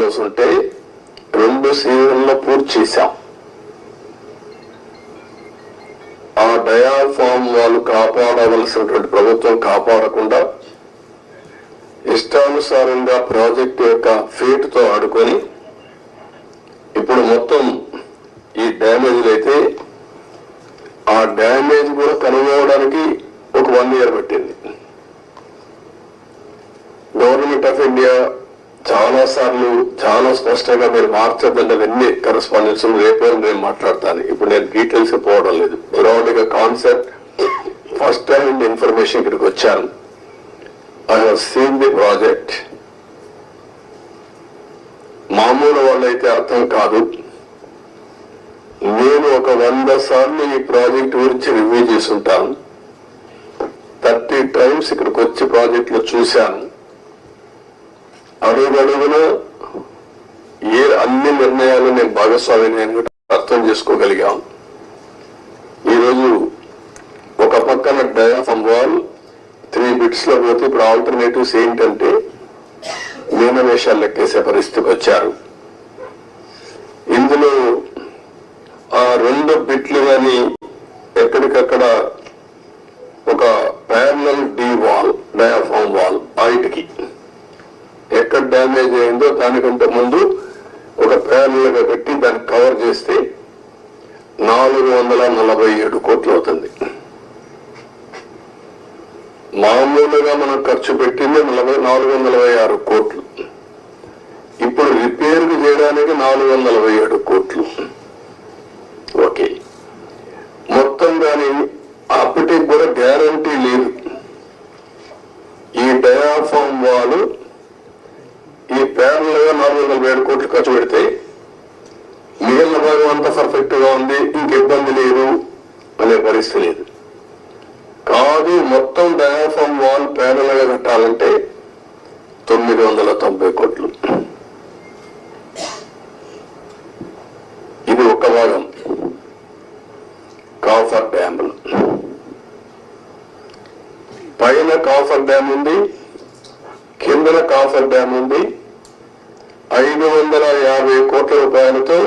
Problems ఉంటే 2 సీజన్లో పూర్తి చేశాం. ఆ డయాఫామ్ వాళ్ళు కాపాడవలసినటువంటి ప్రభుత్వం కాపాడకుండా ఇష్టానుసారంగా ప్రాజెక్టు యొక్క ఫేట్ తో ఆడుకొని ఇప్పుడు మొత్తం ఈ డ్యామేజ్ అయితే ఆ డ్యామేజ్ కూడా కనుగొనడానికి ఒక 1 year పట్టింది. గవర్నమెంట్ ఆఫ్ ఇండియా చాలా సార్లు చాలా స్పష్టంగా మీరు మార్చద్దండి అవన్నీ కరెస్పాండెన్స్ రేపు నేను మాట్లాడతాను. ఇప్పుడు నేను డీటెయిల్స్ పోవడం లేదు. బ్రాడ్ గా కాన్సెప్ట్ ఫస్ట్ టైం ఇన్ఫర్మేషన్ ఇక్కడికి వచ్చాను. I have seen the project. మామూలు వాళ్ళైతే అర్థం కాదు. నేను ఒక 100 సార్లు ఈ ప్రాజెక్ట్ గురించి రివ్యూ చేసుంటాను. 30 times ఇక్కడికి వచ్చి ప్రాజెక్ట్ లో చూశాను. అడుగడుగున అన్ని నిర్ణయాలు నేను భాగస్వామిని అర్థం చేసుకోగలిగాను. ఈరోజు ఒక పక్కన డయాఫామ్ వాల్ 3 bits లో పోతే ఇప్పుడు ఆల్టర్నేటివ్స్ ఏంటంటే మీనవేషాలు లెక్కేసే పరిస్థితికి వచ్చారు. ఇందులో ఆ 2 bits గాని ఎక్కడికక్కడ ఒక parallel D wall diaphragm wall హైట్కి ఎక్కడ డ్యామేజ్ అయిందో దానికంటే ముందు ఒక ప్యారలల్ గా పెట్టి దాన్ని కవర్ చేస్తే 447 కోట్లు అవుతుంది. మామూలుగా మనం ఖర్చు పెట్టింది 446 కోట్లు. ఇప్పుడు రిపేర్ చేయడానికి 447 కోట్లు. ఓకే, మొత్తం దాని అప్పటికి కూడా గ్యారంటీ లేదు. ఈ డయాఫామ్ వాల్ ఈ ప్యారల్ గా 447 కోట్లు ఖర్చు పెడితే మిగిలిన భాగం అంతా పర్ఫెక్ట్ గా ఉంది, ఇంక ఇబ్బంది లేదు అనే పరిస్థితి లేదు. కాదు, మొత్తం డయాఫామ్ వాల్ ప్యారల్ గా కట్టాలంటే 990 కోట్లు. ఇది ఒక భాగం. కాఫర్ డ్యాములు పైన కాఫర్ డ్యామ్ ఉంది, కిందన కాఫర్ డ్యామ్ ఉంది. 550 కోట్ల రూపాయలతో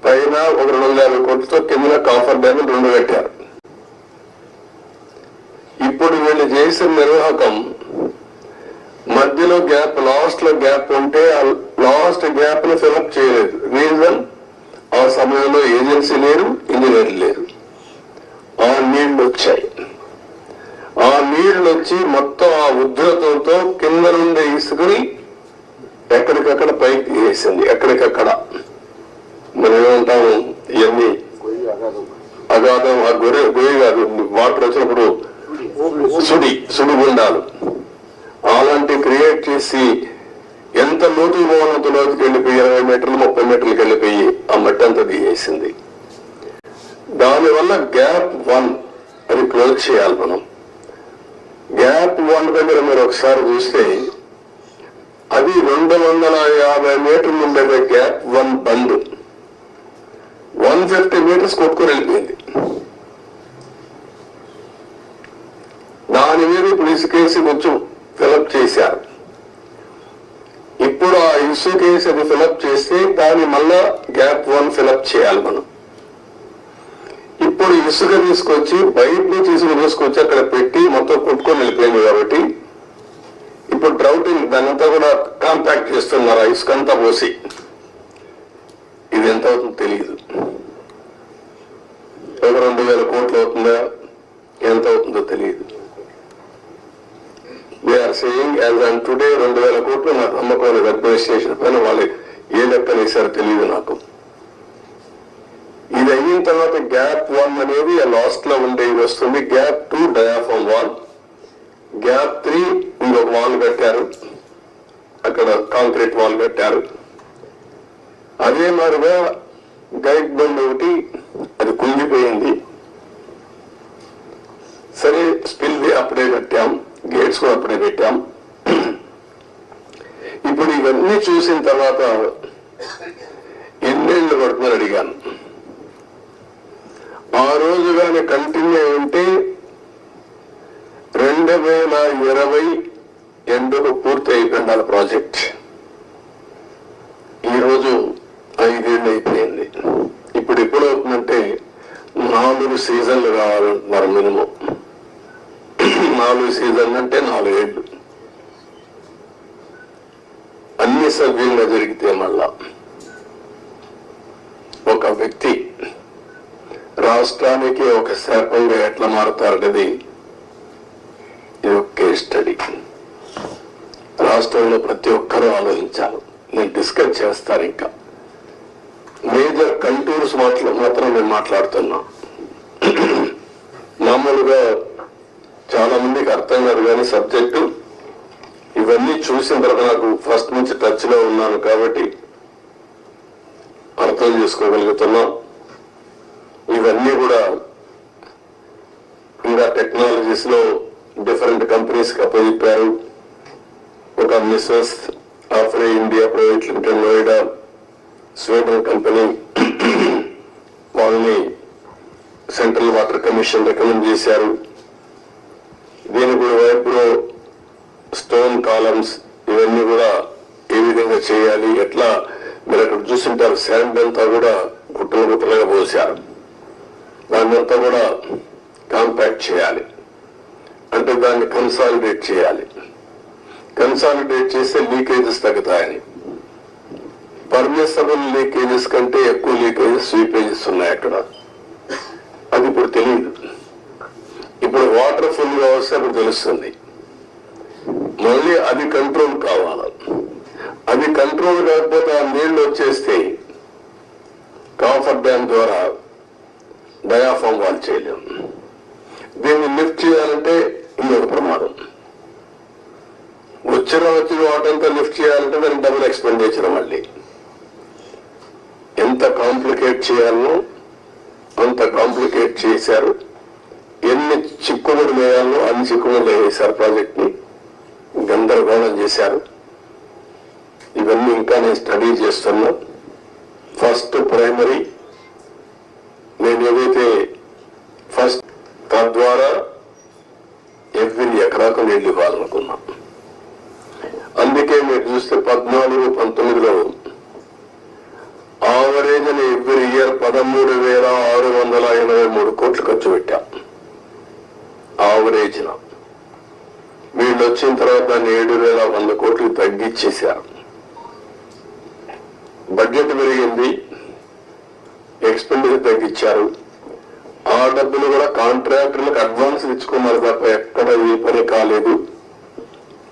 పైన ఒక 250 కోట్లతో కిందన కాఫర్ డ్యామ్ 2 కట్టారు. ఇప్పుడు వీళ్ళు చేసిన నిర్వాహకం మధ్యలో గ్యాప్, లాస్ట్ లో గ్యాప్ ఉంటే ఆ లాస్ట్ గ్యాప్ ను ఫిలప్ చేయలేదు. రీజన్, ఆ సమయంలో ఏజెన్సీ లేరు, ఇంజనీర్ లేరు. ఆ నీళ్లు వచ్చాయి. ఆ నీళ్లు వచ్చి మొత్తం ఆ ఉధృతంతో కింద నుండి ఇసుకుని ఎక్కడికక్కడ పైకి తీసేసింది. ఎక్కడికక్కడ మనం ఏమంటాము, ఇవన్నీ అగాధం, ఆ గొయ్యి కాదు, వాటర్ వచ్చినప్పుడు సుడిగుండాలు అలాంటి క్రియేట్ చేసి ఎంత లోతుకు పోవాలంత లోతుకి వెళ్ళిపోయి 20 మీటర్లు 30 మీటర్లకు వెళ్ళిపోయి ఆ మట్టి అంతా తీసేసింది. దానివల్ల గ్యాప్ 1 అది క్లోజ్ చేయాలి మనం. గ్యాప్ 1 దగ్గర మీరు ఒకసారి చూస్తే అది 250 మీటర్లు ఉండే గ్యాప్ 1 బండ్ 150 మీటర్స్ కొట్టుకొని వెళ్ళిపోయింది. దాని మీద ఇప్పుడు ఇసుకేసి కొంచెం ఫిలప్ చేశారు. ఇప్పుడు ఆ ఇసుకేసి అది ఫిలప్ చేస్తే దాన్ని మళ్ళా గ్యాప్ 1 ఫిలప్ చేయాలి మనం. ఇప్పుడు ఇసుక తీసుకొచ్చి బయట నుంచి ఇసుక తీసుకొచ్చి అక్కడ పెట్టి మొత్తం కొట్టుకొని వెళ్ళిపోయింది. కాబట్టి ఇప్పుడు డ్రౌటింగ్ దానంతా కూడా కాంపాక్ట్ చేస్తున్నారు. ఆ ఇసుక అంతా పోసి ఇది ఎంత అవుతుందో తెలియదు. ఒక 2000 కోట్లు అవుతుందా, ఎంత అవుతుందో తెలియదు. They are saying as on today 2000 కోట్లు. నాకు నమ్మకం లేదు అడ్మినిస్ట్రేషన్ పైన. వాళ్ళు ఏ లెక్కనేసారో తెలియదు నాకు. ఇది అయిన తర్వాత గ్యాప్ 1 అనేది లాస్ట్ లో ఉండేది వస్తుంది. గ్యాప్ 2 డయాఫామ్ వాల్, గ్యాప్ 3 ఇంకొక వాల్ కట్టారు, అక్కడ కాంక్రీట్ వాల్ కట్టారు. అదే మాదిరిగా గైడ్ బండ్ ఒకటి అది కుంగిపోయింది. సరే, స్పిల్ వే అప్పుడే కట్టాం, గేట్స్ కూడా అప్పుడే పెట్టాం. ఇప్పుడు ఇవన్నీ చూసిన తర్వాత ఎన్నేళ్లు పడుతుందని అడిగాను. ఆ రోజు కానీ కంటిన్యూ ఉంటే 2020 ఎండుకు పూర్తి అయిపోయింది ప్రాజెక్ట్. ఈరోజు 5 ఏళ్ళు అయిపోయింది. ఇప్పుడు ఎప్పుడు అవుతుందంటే 4 సీజన్లు కావాలంటున్నారు మినిమం. 4 సీజన్లు అంటే 4 ఏళ్ళు. అన్ని సవ్యంగా జరిగితే మళ్ళా ఒక వ్యక్తి రాష్ట్రానికి ఒక శాపంగా ఎట్లా మారుతారనేది ఇది ఒక కేస్ స్టడీ. రాష్ట్రంలో ప్రతి ఒక్కరూ ఆలోచించాలి. నేను డిస్కస్ చేస్తాను. ఇంకా మేజర్ కంటూర్స్ మాత్రం నేను మాట్లాడుతున్నా. మామూలుగా చాలా మందికి అర్థం కాదు కానీ సబ్జెక్టు ఇవన్నీ చూసిన తర్వాత నాకు ఫస్ట్ నుంచి టచ్ లో ఉన్నాను కాబట్టి అర్థం చేసుకోగలుగుతున్నాం. ఇవన్నీ కూడా ఇంకా టెక్నాలజీస్ లో డిఫరెంట్ కంపెనీస్ కి అప్పచెప్పారు. ఒక Messrs Afry India private limited Noida Sweden company వాళ్ళని సెంట్రల్ వాటర్ కమిషన్ రికమెండ్ చేశారు. దీని కూడా వైపులో స్టోన్ కాలమ్స్ ఇవన్నీ కూడా ఏ విధంగా చేయాలి, ఎట్లా మీరు అక్కడ చూసింటారు. శాండ్ అంతా కూడా గుట్టలు గుట్టలుగా పోసారు. దాన్ని అంతా కూడా కాంపాక్ట్ చేయాలి. అంటే దాన్ని కన్సాలిడేట్ చేయాలి. కన్సాలిడేట్ చేస్తే లీకేజెస్ తగ్గుతాయని. పర్మిసబుల్ లీకేజెస్ కంటే ఎక్కువ లీకేజెస్ స్వీపేజెస్ ఉన్నాయి అక్కడ. అది ఇప్పుడు తెలియదు. ఇప్పుడు వాటర్ ఫుల్ గా వస్తే అప్పుడు తెలుస్తుంది. మళ్ళీ అది కంట్రోల్ కావాలి. అది కంట్రోల్ కాకపోతే ఆ నీళ్లు వచ్చేస్తే కాఫర్ డ్యామ్ ద్వారా డయాఫామ్ వాల్ చేయలేము. దీన్ని లిఫ్ట్ చేయాలంటే ఇంకొక ప్రమాదం. వచ్చిన వాటంతా లిఫ్ట్ చేయాలంటే దానికి డబుల్ ఎక్స్పెండిచర్. మళ్ళీ ఎంత కాంప్లికేట్ చేయాలనో అంత కాంప్లికేట్ చేశారు. ఎన్ని చిక్కుముడు వేయాలో అన్ని చిక్కుముడు వేశారు. ప్రాజెక్ట్ ని గందరగోళం చేశారు. ఇవన్నీ ఇంకా నేను స్టడీ చేస్తున్నా. ఫస్ట్ ప్రైమరీ నేను ఏదైతే ఫస్ట్ తద్వారా ఎవ్రీ ఎకరాకు నీళ్లు ఇవ్వాలనుకున్నా. అందుకే మీరు చూస్తే 14-19లో ఆవరేజ్ అని ఎవ్రీ ఇయర్ 13,683 కోట్లు ఖర్చు పెట్టాం. ఆవరేజ్ వీళ్ళు వచ్చిన తర్వాత దాన్ని 7,100 కోట్లు తగ్గించేశారు. బడ్జెట్ పెరిగింది, ఎక్స్పెండిచర్ తగ్గించారు. ఆ డబ్బులు కూడా కాంట్రాక్టర్లకు అడ్వాన్స్ ఇచ్చుకున్నారు తప్ప ఎక్కడ ఏ పని కాలేదు.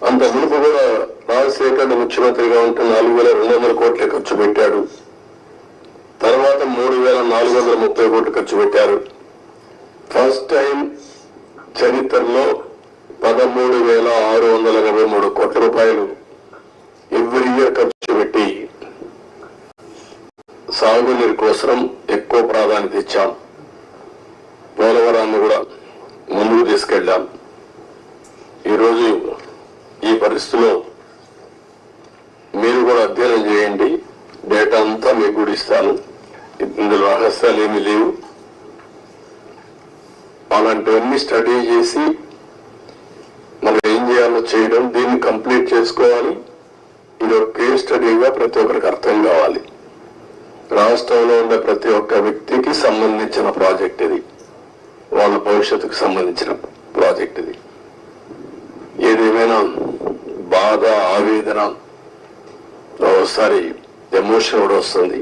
అంత మునుపు కూడా రాజశేఖర్ ముఖ్యమంత్రిగా ఉంటే 4,200 కోట్లే ఖర్చు పెట్టాడు. తర్వాత 3,430 కోట్లు ఖర్చు పెట్టారు. ఫస్ట్ టైం చరిత్రలో 13,683 కోట్ల రూపాయలు ఎవ్రీ ఇయర్ ఖర్చు పెట్టి సాగునీరు కోసం ఎక్కువ ప్రాధాన్యత ఇచ్చాం. పోలవరాన్ని కూడా ముందుకు తీసుకెళ్లాం. ఈరోజు ఈ పరిస్థితిలో మీరు కూడా అధ్యయనం చేయండి. డేటా అంతా మీకు కూడా ఇస్తాను. ఇందులో రహస్యాలు ఏమీ లేవు. అలాంటివన్నీ స్టడీ చేసి మనం ఏం చేయాలో చేయడం, దీన్ని కంప్లీట్ చేసుకోవాలి. ఇది ఒక కేస్ స్టడీగా ప్రతి ఒక్కరికి అర్థం కావాలి. రాష్ట్రంలో ఉండే ప్రతి ఒక్క వ్యక్తికి సంబంధించిన ప్రాజెక్ట్ ఇది. వాళ్ళ భవిష్యత్తుకు సంబంధించిన ప్రాజెక్ట్ ఇది. ఏదేమైనా బాధ, ఆవేదన, ఒకసారి ఎమోషన్ కూడా వస్తుంది.